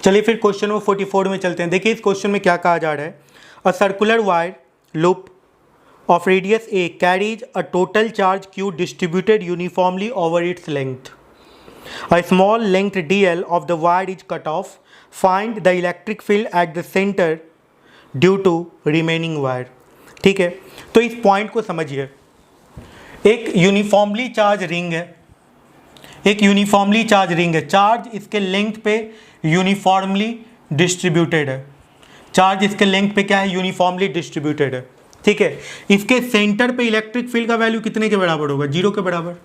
चलिए फिर question number 44 में चलते हैं। देखिए इस क्वेश्चन में क्या कहा जा रहा है। A circular wire loop of radius a carries a total charge q distributed uniformly over its length. A small length dl of the wire is cut off. Find the electric field at the center due to remaining wire. ठीक है, तो इस point को समझिए। एक uniformly charge ring है, एक uniformly charge ring है। चार्ज इसके लेंथ पे यूनिफॉर्मली डिस्ट्रीब्यूटेड है। चार्ज इसके लेंथ पे क्या है, यूनिफॉर्मली डिस्ट्रीब्यूटेड है। ठीक है, इसके सेंटर पे इलेक्ट्रिक फील्ड का वैल्यू कितने के बराबर होगा, 0 के बराबर।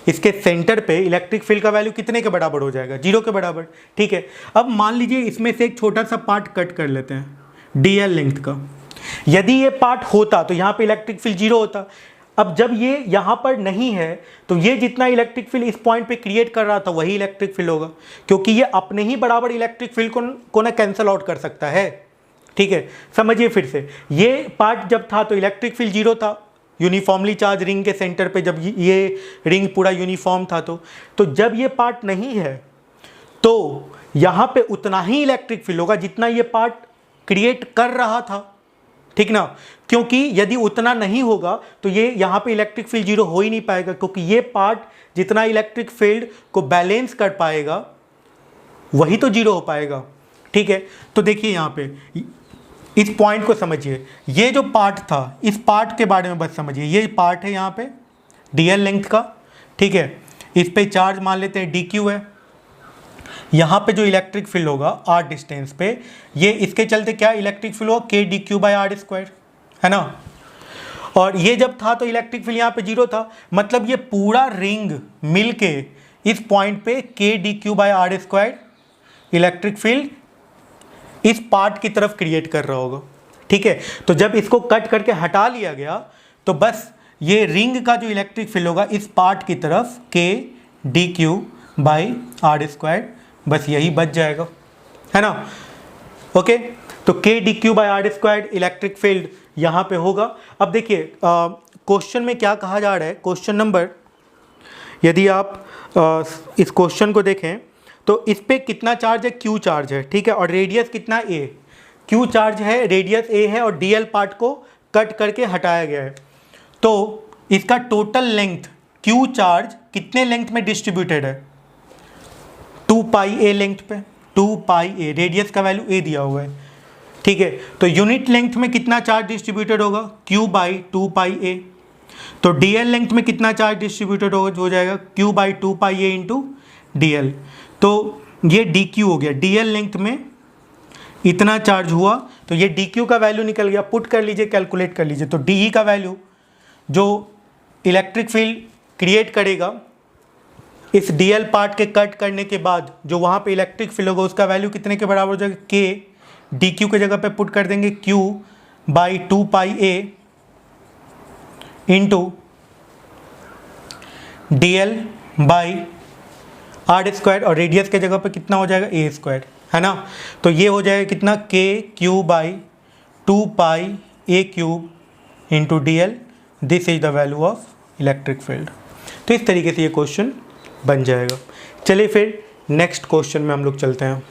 इसके सेंटर पे इलेक्ट्रिक फील्ड का वैल्यू कितने के बराबर हो जाएगा, 0 के बराबर। ठीक है, अब मान लीजिए इसमें से एक छोटा सा पार्ट कट कर लेते हैं डीएल लेंथ का। यदि ये पार्ट होता तो यहाँ पे इलेक्ट्रिक फील्ड 0 होता। अब जब ये यहाँ पर नहीं है तो ये जितना इलेक्ट्रिक फील्ड इस पॉइंट पे क्रिएट कर रहा था वही इलेक्ट्रिक फील्ड होगा, क्योंकि ये अपने ही बराबर इलेक्ट्रिक फील्ड को ना कैंसिल आउट कर सकता है। ठीक है, समझिए फिर से, ये पार्ट जब था तो इलेक्ट्रिक फील्ड 0 था यूनिफॉर्मली चार्ज रिंग के सेंटर पे, जब ये रिंग पूरा यूनिफॉर्म था। तो जब ये पार्ट नहीं है तो यहाँ पे उतना ही इलेक्ट्रिक फील्ड होगा जितना ये पार्ट क्रिएट कर रहा था। ठीक ना, क्योंकि यदि उतना नहीं होगा तो ये यहाँ पे इलेक्ट्रिक फील्ड 0 हो ही नहीं पाएगा, क्योंकि ये पार्ट जितना इलेक्ट्रिक फील्ड को बैलेंस कर पाएगा वही तो 0 हो पाएगा। ठीक है, तो देखिए यहाँ पे इस पॉइंट को समझिए। ये जो पार्ट था इस पार्ट के बारे में बस समझिए। ये पार्ट है यहाँ पे डीएल लेंथ का। ठीक है, इस पे चार्ज मान लेते हैं DQ है। यहाँ पे जो इलेक्ट्रिक फील्ड होगा r डिस्टेंस पे, ये इसके चलते क्या इलेक्ट्रिक फील्ड होगा KdQ/r², है ना। और ये जब था तो इलेक्ट्रिक फील्ड यहाँ पे 0 था, मतलब ये पूरा रिंग मिलके इस पॉइंट पे KdQ/r² इलेक्ट्रिक फील्ड इस पार्ट की तरफ क्रिएट कर रहा होगा। ठीक है, तो जब इसको कट करके हटा लिया गया तो बस ये रिंग का जो इलेक्ट्रिक फील्ड होगा इस पार्ट की तरफ KdQ/r², बस यही बच जाएगा, है ना। ओके, तो KdQ/r² इलेक्ट्रिक फील्ड यहाँ पे होगा। अब देखिए क्वेश्चन में क्या कहा जा रहा है। क्वेश्चन नंबर, यदि आप इस क्वेश्चन को देखें तो इस पे कितना चार्ज है, Q चार्ज है। ठीक है, और रेडियस कितना A, Q चार्ज है, रेडियस A है, और DL पार्ट को कट करके हटाया गया है। तो इसका टोटल लेंथ Q चार्ज कितने लेंथ में डिस्ट्रीब्यूटेड है, 2πA लेंथ पे। 2πA रेडियस का वैल्यू A दिया हुआ है। ठीक है, तो यूनिट लेंथ में कितना चार्ज डिस्ट्रीब्यूटेड होगा, Q/2πA। तो DL लेंथ में कितना चार्ज डिस्ट्रीब्यूटेड हो जाएगा, Q/2πA इंटू DL। तो ये DQ हो गया, DL लेंथ में इतना चार्ज हुआ, तो ये DQ का वैल्यू निकल गया। पुट कर लीजिए, कैलकुलेट कर लीजिए। तो DE का वैल्यू जो इलेक्ट्रिक फील्ड क्रिएट करेगा इस DL पार्ट के कट करने के बाद, जो वहाँ पे इलेक्ट्रिक फील्ड होगा उसका वैल्यू कितने के बराबर हो जाएगा, K DQ के जगह पे पुट कर देंगे Q/2πA इंटू DL/r², और रेडियस के जगह पे कितना हो जाएगा, A², है ना। तो ये हो जाएगा कितना, KQ/2πA³ into DL। This is the value of electric field. तो इस तरीके से ये क्वेश्चन बन जाएगा। चलिए फिर नेक्स्ट क्वेश्चन में हम लोग चलते हैं।